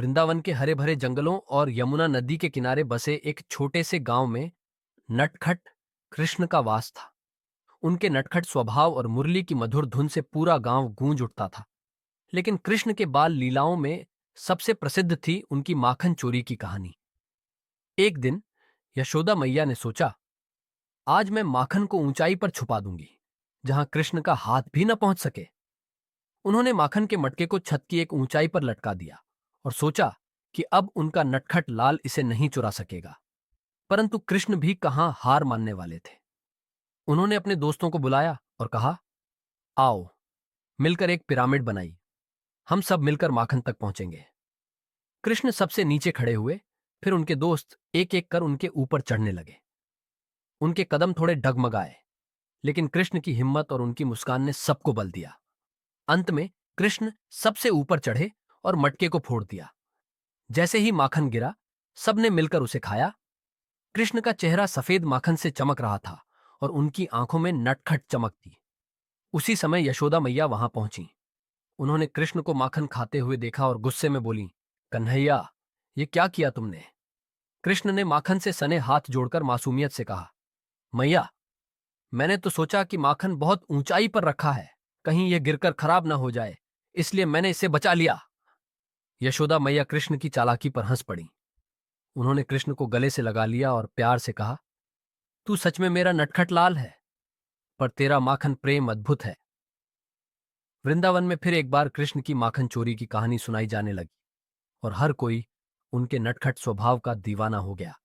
वृंदावन के हरे भरे जंगलों और यमुना नदी के किनारे बसे एक छोटे से गांव में नटखट कृष्ण का वास था। उनके नटखट स्वभाव और मुरली की मधुर धुन से पूरा गांव गूंज उठता था। लेकिन कृष्ण के बाल लीलाओं में सबसे प्रसिद्ध थी उनकी माखन चोरी की कहानी। एक दिन यशोदा मैया ने सोचा, आज मैं माखन को ऊंचाई पर छुपा दूंगी, जहां कृष्ण का हाथ भी न पहुंच सके। उन्होंने माखन के मटके को छत की एक ऊंचाई पर लटका दिया और सोचा कि अब उनका नटखट लाल इसे नहीं चुरा सकेगा। परंतु कृष्ण भी कहां हार मानने वाले थे। उन्होंने अपने दोस्तों को बुलाया और कहा, आओ मिलकर एक पिरामिड बनाई, हम सब मिलकर माखन तक पहुंचेंगे। कृष्ण सबसे नीचे खड़े हुए, फिर उनके दोस्त एक एक कर उनके ऊपर चढ़ने लगे। उनके कदम थोड़े डगमगाए, लेकिन कृष्ण की हिम्मत और उनकी मुस्कान ने सबको बल दिया। अंत में कृष्ण सबसे ऊपर चढ़े और मटके को फोड़ दिया। जैसे ही माखन गिरा, सबने मिलकर उसे खाया। कृष्ण का चेहरा सफेद माखन से चमक रहा था और उनकी आंखों में नटखट चमक थी। उसी समय यशोदा मैया वहां पहुंची। उन्होंने कृष्ण को माखन खाते हुए देखा और गुस्से में बोली, कन्हैया, ये क्या किया तुमने? कृष्ण ने माखन से सने हाथ जोड़कर मासूमियत से कहा, मैया, मैंने तो सोचा कि माखन बहुत ऊंचाई पर रखा है, कहीं यह गिरकर खराब ना हो जाए, इसलिए मैंने इसे बचा लिया। यशोदा मैया कृष्ण की चालाकी पर हंस पड़ी। उन्होंने कृष्ण को गले से लगा लिया और प्यार से कहा, तू सच में मेरा नटखट लाल है, पर तेरा माखन प्रेम अद्भुत है। वृंदावन में फिर एक बार कृष्ण की माखन चोरी की कहानी सुनाई जाने लगी और हर कोई उनके नटखट स्वभाव का दीवाना हो गया।